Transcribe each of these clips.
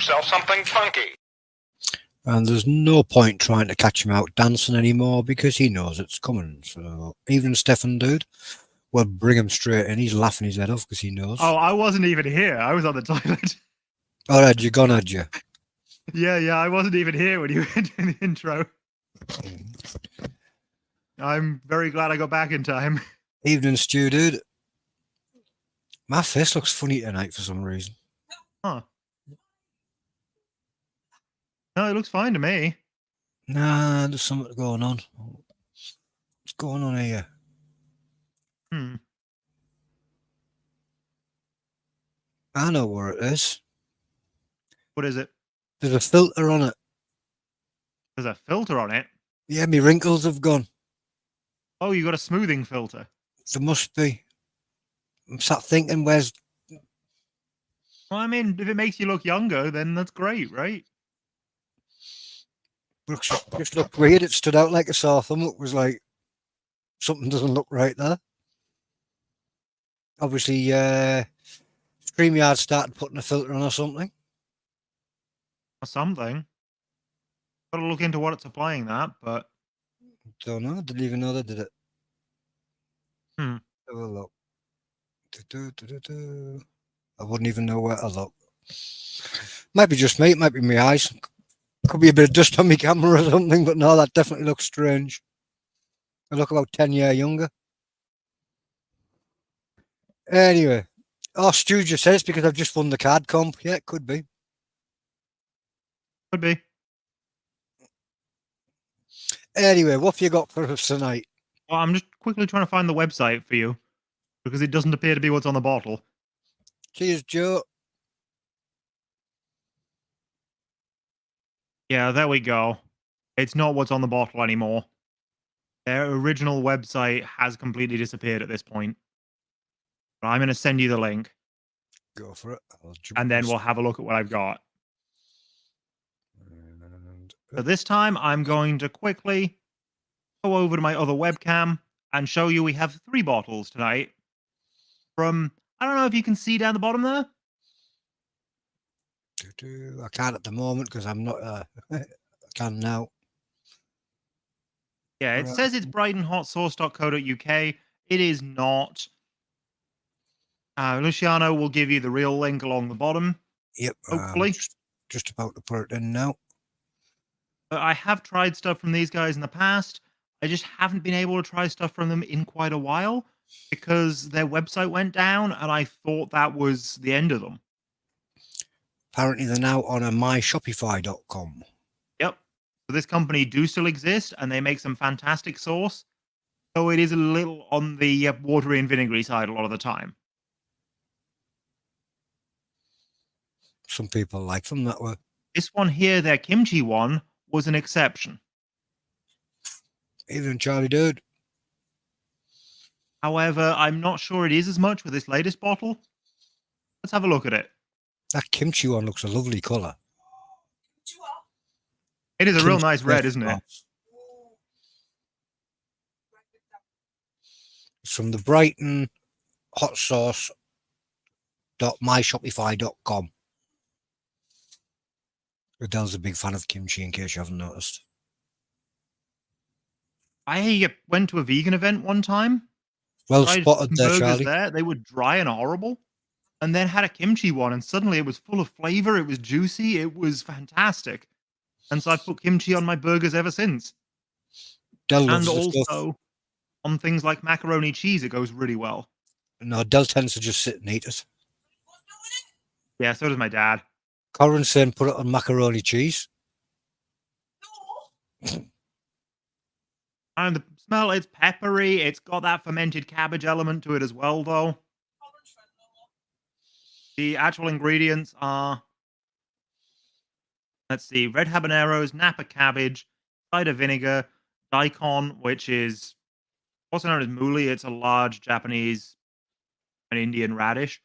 yourself something funky. And there's no point trying to catch him out dancing anymore because he knows it's coming. So even Stefan dude will bring him straight in. He's laughing his head off because he knows. Oh, I wasn't even here. I was on the toilet. Oh, had you gone, had you? Yeah, I wasn't even here when you went in the intro. I'm very glad I got back in time. Evening, Stu, dude. My face looks funny tonight for some reason. Huh. No, it looks fine to me. Nah, there's something going on. What's going on here? I know where it is. What is it? There's a filter on it. There's a filter on it? Yeah, my wrinkles have gone. Oh, you got a smoothing filter? There must be. I'm sat thinking, where's... Well, I mean, if it makes you look younger, then that's great, right? Just looked weird. It stood out like a sore thumb. It was like, something doesn't look right there. Obviously, StreamYard started putting a filter on or something. Or something. Got to look into what it's applying that, but... Don't know. Didn't even know they did it. Have a look. I wouldn't even know where to look. Might be just me. It might be my eyes. Could be a bit of dust on my camera or something, but no, that definitely looks strange. I look about 10 years younger. Anyway. Oh, Stu just says because I've just won the card comp. Yeah, it could be. Could be. Anyway, what have you got for us tonight? Well, I'm just quickly trying to find the website for you because it doesn't appear to be what's on the bottle. Cheers, Joe. Yeah, there we go. It's not what's on the bottle anymore. Their original website has completely disappeared at this point. But I'm going to send you the link. Go for it. And then we'll have a look at what I've got. So this time, I'm going to quickly go over to my other webcam and show you we have 3 bottles tonight. From, I don't know if you can see down the bottom there. I can't at the moment because I'm not. I can now. Yeah, it says it's brightonhotsauce.co.uk. It is not. Luciano will give you the real link along the bottom. Yep. Hopefully. Just about to put it in now. I have tried stuff from these guys in the past. I just haven't been able to try stuff from them in quite a while because their website went down and I thought that was the end of them. Apparently they're now on a myshopify.com. Yep. So this company do still exist and they make some fantastic sauce. So it is a little on the watery and vinegary side a lot of the time. Some people like them that way. This one here, their kimchi one, was an exception. Even Charlie Dude. However, I'm not sure it is as much with this latest bottle. Let's have a look at it. That kimchi one looks a lovely colour. It is a real nice red, isn't it? It's from the Brighton hot sauce.myshopify.com. Adele's a big fan of kimchi, in case you haven't noticed. I went to a vegan event one time. Well spotted there, Charlie. They were dry and horrible. And then had a kimchi one, and suddenly it was full of flavor. It was juicy. It was fantastic. And so I've put kimchi on my burgers ever since. And also on things like macaroni cheese, it goes really well. No, Del tends to just sit and eat it. Yeah, so does my dad. Corin's saying put it on macaroni cheese. And the smell, it's peppery. It's got that fermented cabbage element to it as well, though. The actual ingredients are, let's see, red habaneros, Napa cabbage, cider vinegar, daikon, which is also known as mooli. It's a large Japanese and Indian radish.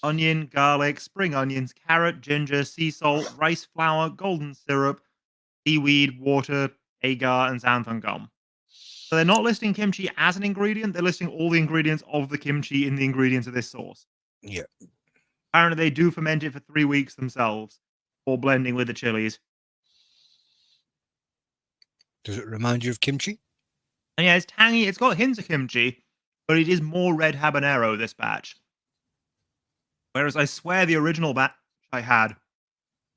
Onion, garlic, spring onions, carrot, ginger, sea salt, rice flour, golden syrup, seaweed, water, agar, and xanthan gum. So they're not listing kimchi as an ingredient. They're listing all the ingredients of the kimchi in the ingredients of this sauce. Yeah. Apparently, they do ferment it for 3 weeks themselves before blending with the chilies. Does it remind you of kimchi? And yeah, it's tangy. It's got hints of kimchi, but it is more red habanero, this batch. Whereas I swear the original batch I had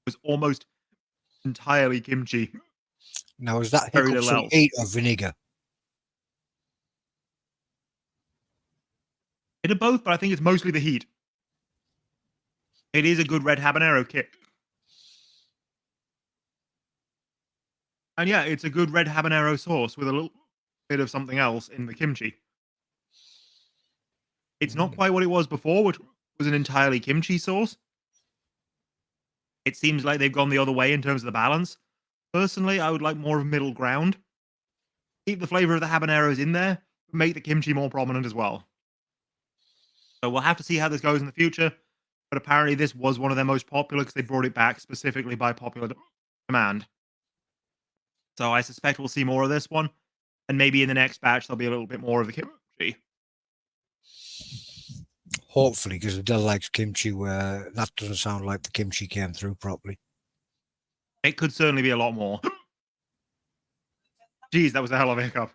was almost entirely kimchi. Now, is that Very hiccups little from else. heat or vinegar? It did both, but I think it's mostly the heat. It is a good red habanero kick. And yeah, it's a good red habanero sauce with a little bit of something else in the kimchi. It's not quite what it was before, which was an entirely kimchi sauce. It seems like they've gone the other way in terms of the balance. Personally, I would like more of middle ground. Keep the flavor of the habaneros in there, but make the kimchi more prominent as well. So we'll have to see how this goes in the future. But apparently, this was one of their most popular because they brought it back specifically by popular demand. So I suspect we'll see more of this one. And maybe in the next batch, there'll be a little bit more of the kimchi. Hopefully, because Adele likes kimchi, where that doesn't sound like the kimchi came through properly. It could certainly be a lot more. Jeez, that was a hell of a hiccup.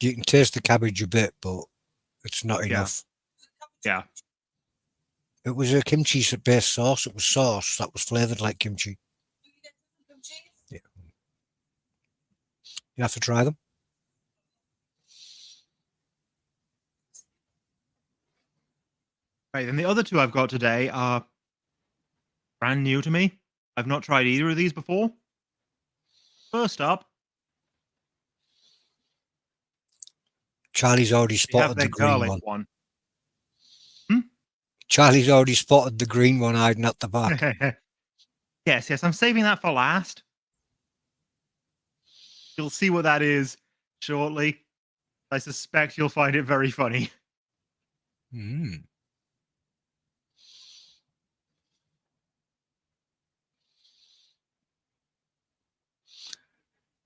You can taste the cabbage a bit, but it's not enough. Yeah. It was a kimchi-based sauce. It was sauce that was flavored like kimchi. Yeah. You have to try them. Right, then the other two I've got today are brand new to me. I've not tried either of these before. First up, Charlie's already we have spotted their the green garlic one. one. Charlie's already spotted the green one hiding at the back. Yes, I'm saving that for last. You'll see what that is shortly. I suspect you'll find it very funny. Mm.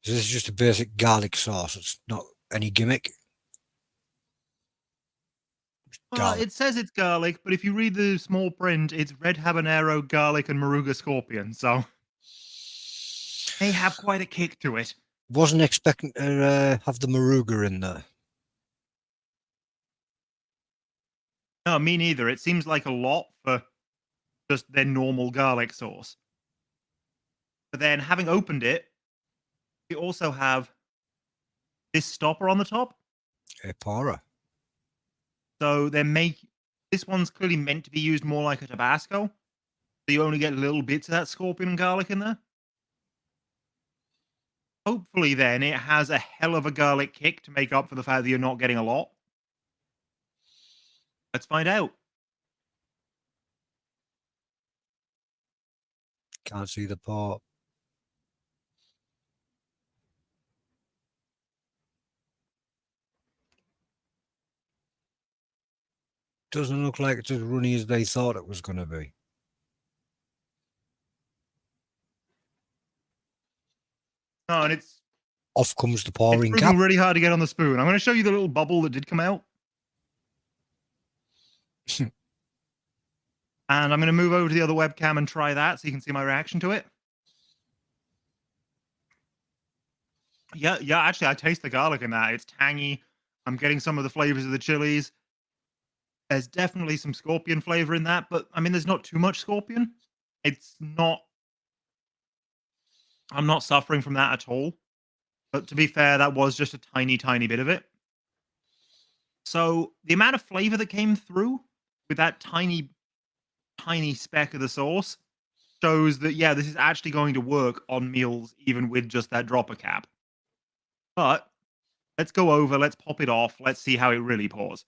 So this is just a basic garlic sauce. It's not any gimmick. Garlic. It says it's garlic, but if you read the small print, it's red habanero, garlic, and Moruga scorpion. So they have quite a kick to it. Wasn't expecting to have the Moruga in there. No, me neither. It seems like a lot for just their normal garlic sauce. But then, having opened it, we also have this stopper on the top. A para. So this one's clearly meant to be used more like a Tabasco. So you only get little bits of that scorpion and garlic in there. Hopefully, then, it has a hell of a garlic kick to make up for the fact that you're not getting a lot. Let's find out. Can't see the part. Doesn't look like it's as runny as they thought it was going to be. Oh, and it's Off comes the pouring proving cap. really hard to get on the spoon. I'm going to show you the little bubble that did come out. And I'm going to move over to the other webcam and try that so you can see my reaction to it. Yeah, actually, I taste the garlic in that. It's tangy. I'm getting some of the flavors of the chilies. There's definitely some scorpion flavor in that, but I mean, there's not too much scorpion. I'm not suffering from that at all. But to be fair, that was just a tiny, tiny bit of it. So the amount of flavor that came through with that tiny, tiny speck of the sauce shows that, yeah, this is actually going to work on meals, even with just that dropper cap. But let's go over, let's pop it off, let's see how it really pours.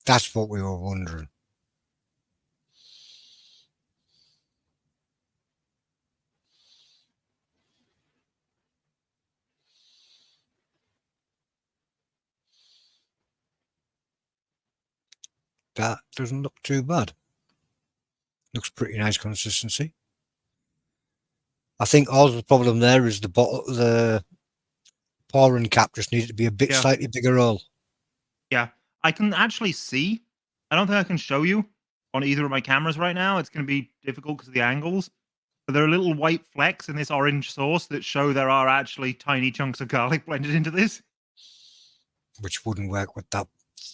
That's what we were wondering. That doesn't look too bad. Looks pretty nice consistency. I think all the problem there is the pouring cap just needs to be a bit slightly bigger roll. Yeah, I can actually see I don't think I can show you on either of my cameras right now. It's going to be difficult because of the angles. But there are little white flecks in this orange sauce that show there are actually tiny chunks of garlic blended into this. Which wouldn't work with that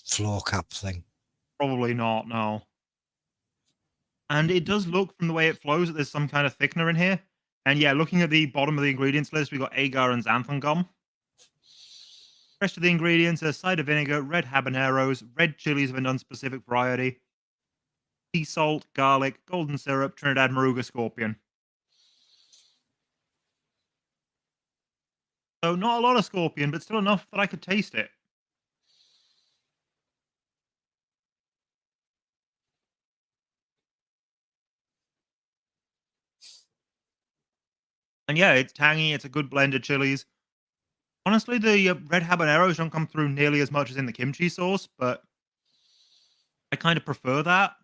floor cap thing. Probably not, no. And it does look from the way it flows that there's some kind of thickener in here. And yeah, looking at the bottom of the ingredients list, we've got agar and xanthan gum. The rest of the ingredients are cider vinegar, red habaneros, red chilies of a non-specific variety, sea salt, garlic, golden syrup, Trinidad Moruga scorpion. So not a lot of scorpion, but still enough that I could taste it. And yeah, it's tangy. It's a good blend of chilies. Honestly, the red habaneros don't come through nearly as much as in the kimchi sauce, but I kind of prefer that.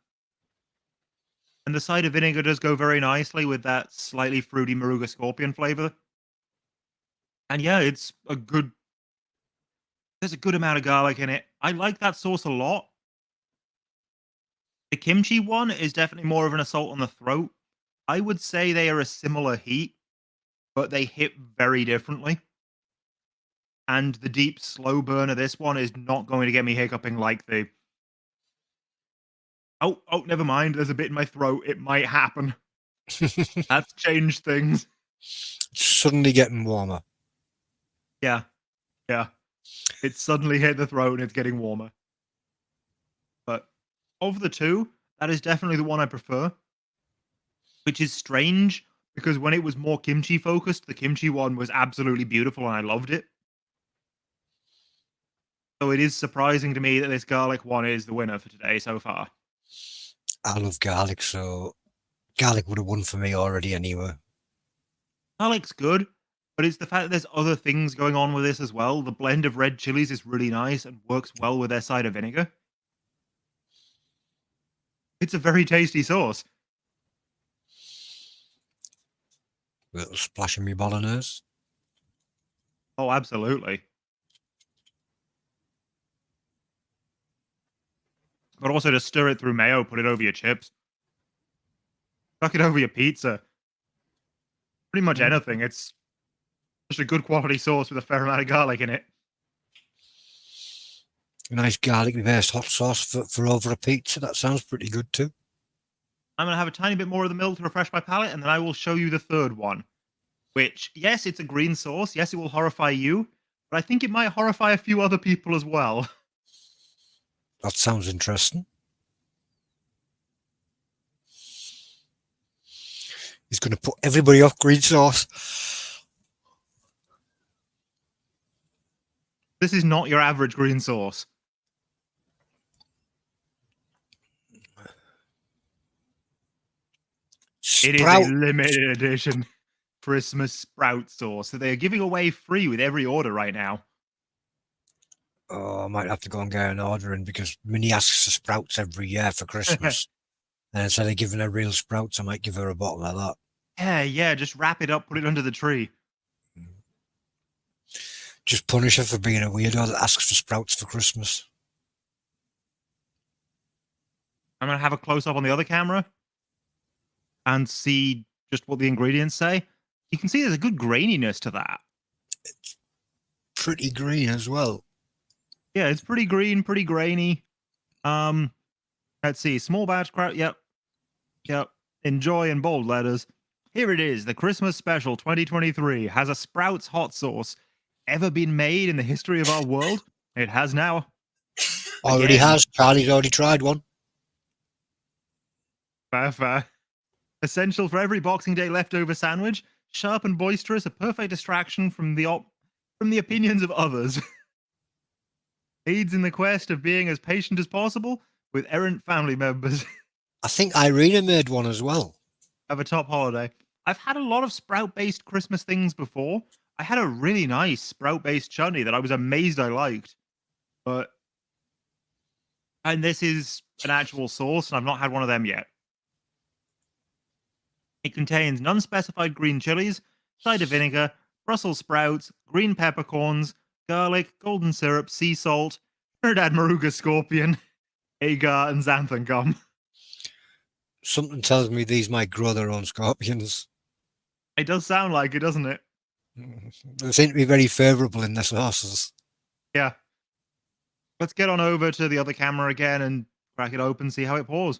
And the cider vinegar does go very nicely with that slightly fruity Moruga scorpion flavor. And yeah, it's a good. There's a good amount of garlic in it. I like that sauce a lot. The kimchi one is definitely more of an assault on the throat. I would say they are a similar heat, but they hit very differently. And the deep, slow burn of this one is not going to get me hiccuping like the. Oh, never mind. There's a bit in my throat. It might happen. That's changed things. Suddenly getting warmer. Yeah. It suddenly hit the throat and it's getting warmer. But of the two, that is definitely the one I prefer. Which is strange because when it was more kimchi focused, the kimchi one was absolutely beautiful and I loved it. So it is surprising to me that this garlic one is the winner for today so far. I love garlic, so garlic would have won for me already anyway. Garlic's good, but it's the fact that there's other things going on with this as well. The blend of red chilies is really nice and works well with their cider vinegar. It's a very tasty sauce. A little splash of me bolognese. Oh, absolutely. But also just stir it through mayo, put it over your chips. Tuck it over your pizza. Pretty much anything. It's just a good quality sauce with a fair amount of garlic in it. A nice garlic-based hot sauce for over a pizza. That sounds pretty good too. I'm going to have a tiny bit more of the milk to refresh my palate, and then I will show you the third one. Which, yes, it's a green sauce. Yes, it will horrify you. But I think it might horrify a few other people as well. That sounds interesting. He's going to put everybody off green sauce. This is not your average green sauce. It is a limited edition Christmas sprout sauce that they are giving away free with every order right now. Oh, I might have to go and get an order in because Minnie asks for sprouts every year for Christmas. And instead of giving her real sprouts, I might give her a bottle of that. Yeah, just wrap it up, put it under the tree. Just punish her for being a weirdo that asks for sprouts for Christmas. I'm going to have a close-up on the other camera and see just what the ingredients say. You can see there's a good graininess to that. It's pretty green as well. Yeah, it's pretty green, pretty grainy. Let's see. Small batch crowd. Yep. Enjoy in bold letters. Here it is. The Christmas special 2023 has a Sprouts hot sauce. Ever been made in the history of our world? It has now. Already has. Charlie's already tried one. Fair. Essential for every Boxing Day leftover sandwich. Sharp and boisterous, a perfect distraction from the opinions of others. Aids in the quest of being as patient as possible with errant family members. I think Irina made one as well. Have a top holiday. I've had a lot of sprout-based Christmas things before. I had a really nice sprout-based chutney that I was amazed I liked. And this is an actual sauce, and I've not had one of them yet. It contains non-specified green chilies, cider vinegar, Brussels sprouts, green peppercorns, garlic, golden syrup, sea salt, Trinidad Moruga scorpion, agar, and xanthan gum. Something tells me these might grow their own scorpions. It does sound like it, doesn't it? They seem to be very favourable in their sauces. Yeah. Let's get on over to the other camera again and crack it open, see how it pours.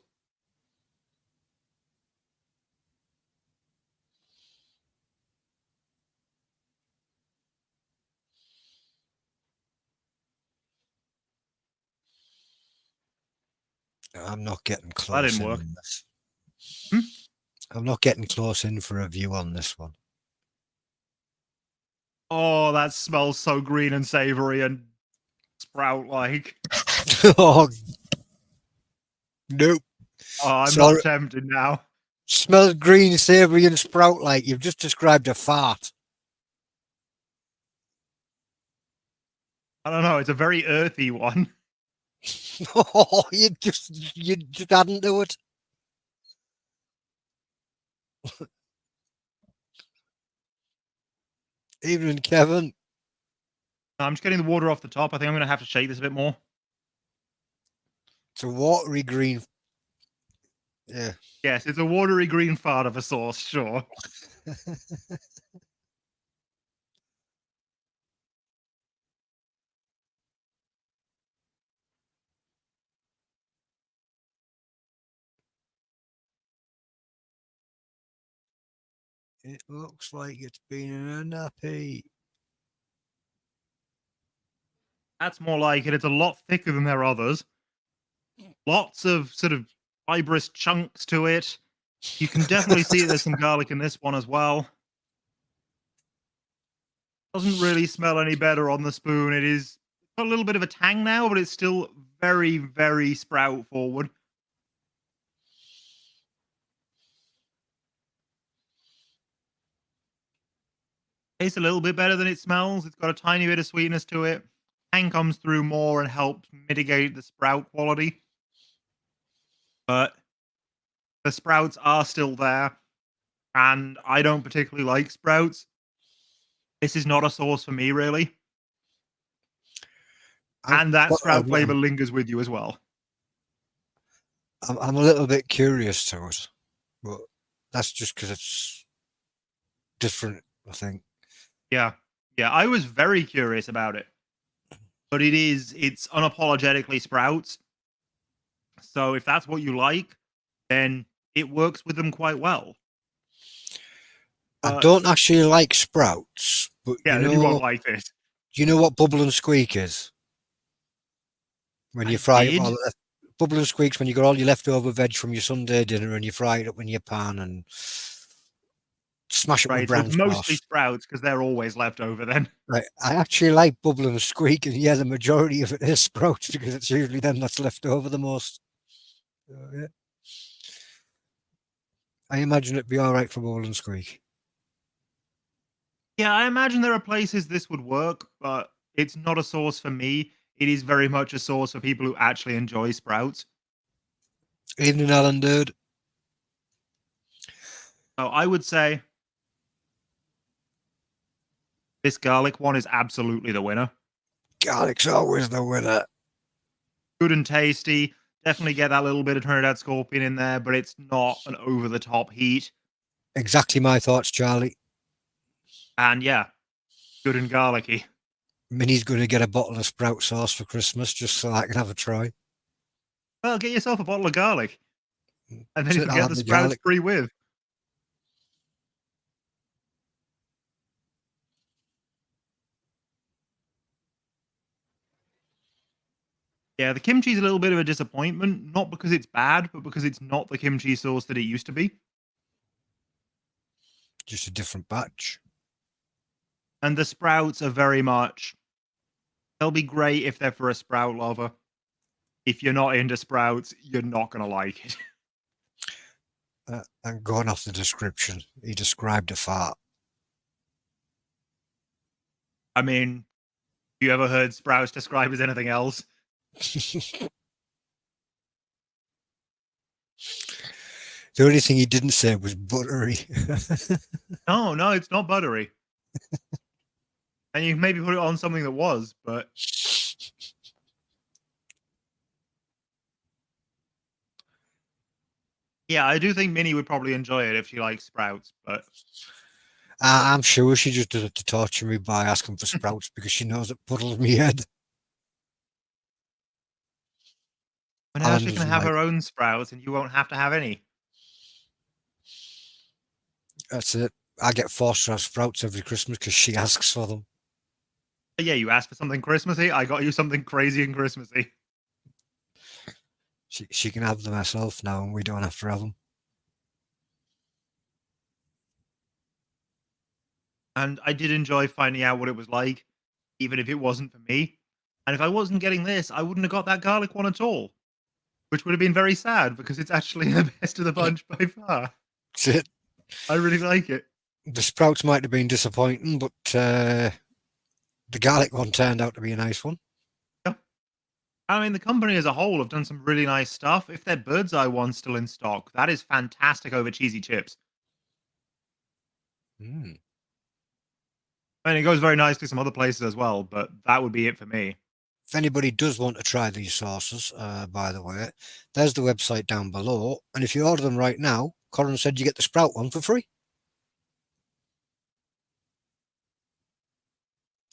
I'm not getting That close didn't in work. on this. Hmm? I'm not getting close in for a view on this one. Oh, that smells so green and savory and sprout-like. Oh, nope. Oh, I'm Sorry. not tempted now. Smells green, savoury, and sprout like. You've just described a fart. I don't know. It's a very earthy one. Oh, you just adding to it. Evening, Kevin. I'm just getting the water off the top. I think I'm going to have to shake this a bit more. It's a watery green. Yeah. Yes, it's a watery green fart of a sauce, sure. It looks like it's been in a nappy. That's more like it. It's a lot thicker than their others. Lots of sort of fibrous chunks to it. You can definitely see there's some garlic in this one as well. Doesn't really smell any better on the spoon. It is got a little bit of a tang now, but it's still very, very sprout forward. Tastes a little bit better than it smells. It's got a tiny bit of sweetness to it. Tang comes through more and helps mitigate the sprout quality. But the sprouts are still there. And I don't particularly like sprouts. This is not a sauce for me, really. And that sprout flavor lingers with you as well. I'm a little bit curious to it, but that's just because it's different, I think. Yeah. Yeah, I was very curious about it. But it's unapologetically sprouts. So if that's what you like, then it works with them quite well. I don't actually like sprouts, but Yeah, then you won't like this. You know what bubble and squeak is? When you fry it, bubble and squeak's when you got all your leftover veg from your Sunday dinner and you fry it up in your pan and smash it with brown sauce. Mostly sauce. sprouts because they're always left over then. Right. I actually like bubble and squeak, and yeah, the majority of it is sprouts because it's usually them that's left over the most. Yeah. I imagine it'd be all right for bubble and squeak. Yeah, I imagine there are places this would work, but it's not a sauce for me. It is very much a sauce for people who actually enjoy sprouts. Evening, Alan, dude. So I would say this garlic one is absolutely the winner. Garlic's always the winner. Good and tasty. Definitely get that little bit of Trinidad Scorpion in there, but it's not an over-the-top heat. Exactly my thoughts, Charlie. And yeah, good and garlicky. Minnie's going to get a bottle of sprout sauce for Christmas just so I can have a try. Well, get yourself a bottle of garlic. And then you can get the sprouts free with. Yeah, the kimchi's a little bit of a disappointment, not because it's bad, but because it's not the kimchi sauce that it used to be. Just a different batch. And the sprouts are very much... They'll be great if they're for a sprout lover. If you're not into sprouts, you're not going to like it. And going off the description, he described a fart. I mean, you ever heard sprouts described as anything else? The only thing he didn't say was buttery. No, it's not buttery. And you maybe put it on something that was, but... Yeah, I do think Minnie would probably enjoy it if she likes sprouts, but I'm sure she just does it to torture me by asking for sprouts because she knows it puddles me head. but now Alan she can doesn't have like her it. own sprouts and you won't have to have any. That's it. I get forced to have sprouts every Christmas because she asks for them. But yeah, you asked for something Christmassy, I got you something crazy and Christmassy. She can have them herself now, and we don't have to have them. And I did enjoy finding out what it was like, even if it wasn't for me. And if I wasn't getting this, I wouldn't have got that garlic one at all, which would have been very sad because it's actually the best of the bunch by far. That's it. I really like it. The sprouts might have been disappointing, but the garlic one turned out to be a nice one. Yeah. I mean, the company as a whole have done some really nice stuff. If their bird's eye one's still in stock, that is fantastic over cheesy chips. Mm. I mean, it goes very nicely some other places as well, but that would be it for me. If anybody does want to try these sauces, by the way, there's the website down below. And if you order them right now, Corin said you get the sprout one for free.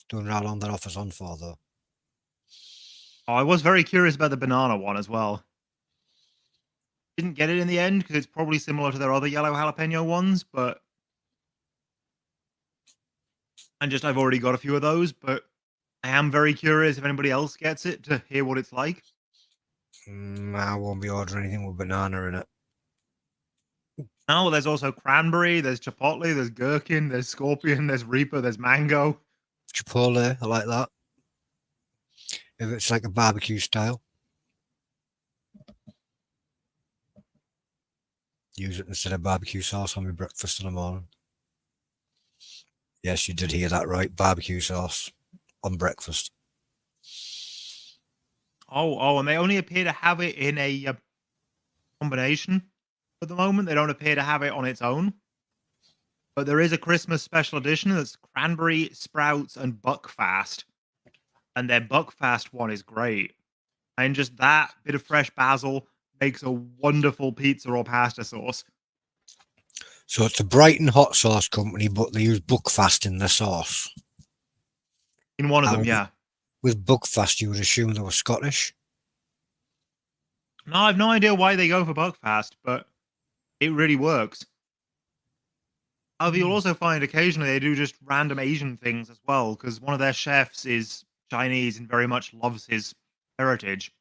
Don't know how long that offer's on for, though. Oh, I was very curious about the banana one as well. Didn't get it in the end because it's probably similar to their other yellow jalapeno ones, but I've already got a few of those, but I am very curious if anybody else gets it to hear what it's like. I won't be ordering anything with banana in it. Oh, there's also cranberry, there's chipotle, there's gherkin, there's scorpion, there's reaper, there's mango. Chipotle, I like that. If it's like a barbecue style. Use it instead of barbecue sauce on my breakfast in the morning. Yes, you did hear that right. Barbecue sauce on breakfast. Oh, and they only appear to have it in a combination at the moment. They don't appear to have it on its own. But there is a Christmas special edition that's cranberry, sprouts, and buckfast. And their buckfast one is great. And just that bit of fresh basil makes a wonderful pizza or pasta sauce. So it's a Brighton hot sauce company, but they use Buckfast in their sauce. In one of them, yeah. With Buckfast, you would assume they were Scottish. No, I have no idea why they go for buckfast, but it really works. However, you'll also find occasionally they do just random Asian things as well, because one of their chefs is Chinese and very much loves his heritage.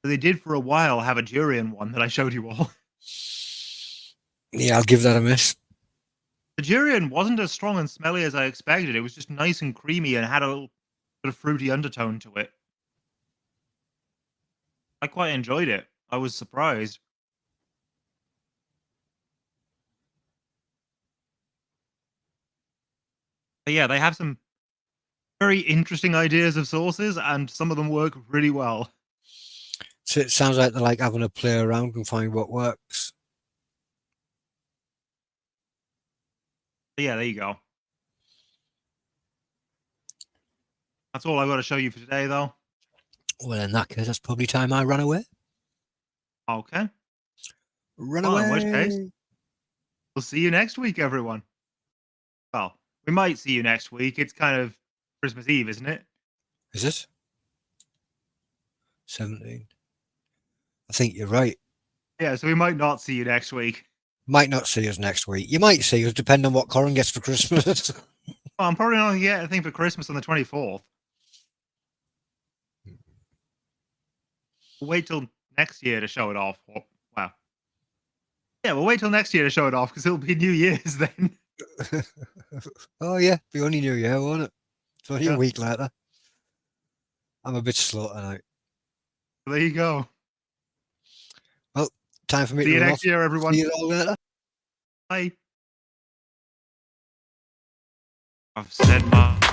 So they did for a while have a durian one that I showed you all. Yeah, I'll give that a miss. The durian wasn't as strong and smelly as I expected. It was just nice and creamy and had a little bit of fruity undertone to it. I quite enjoyed it. I was surprised. But yeah, they have some very interesting ideas of sauces, and some of them work really well. So it sounds like they're like having a play around and find what works. But yeah, there you go. That's all I've got to show you for today, though. Well, in that case, that's probably time I ran away. Okay. Run Well, away. in which case, we'll see you next week, everyone. Well, we might see you next week. It's kind of Christmas Eve, isn't it? Is it? 17. I think you're right. Yeah, so we might not see you next week. Might not see us next week. You might see us depending on what Corin gets for Christmas. Well, I'm probably not going to get anything for Christmas on the 24th. We'll wait till next year to show it off. Well, yeah, we'll wait till next year to show it off because it'll be New Year's then. Oh, yeah. Be only New Year, won't it? It's only Yeah. a week later. I'm a bit slow tonight. There you go. Well, time for me See to you run next off. year, everyone. See you all later. Bye. I've said my.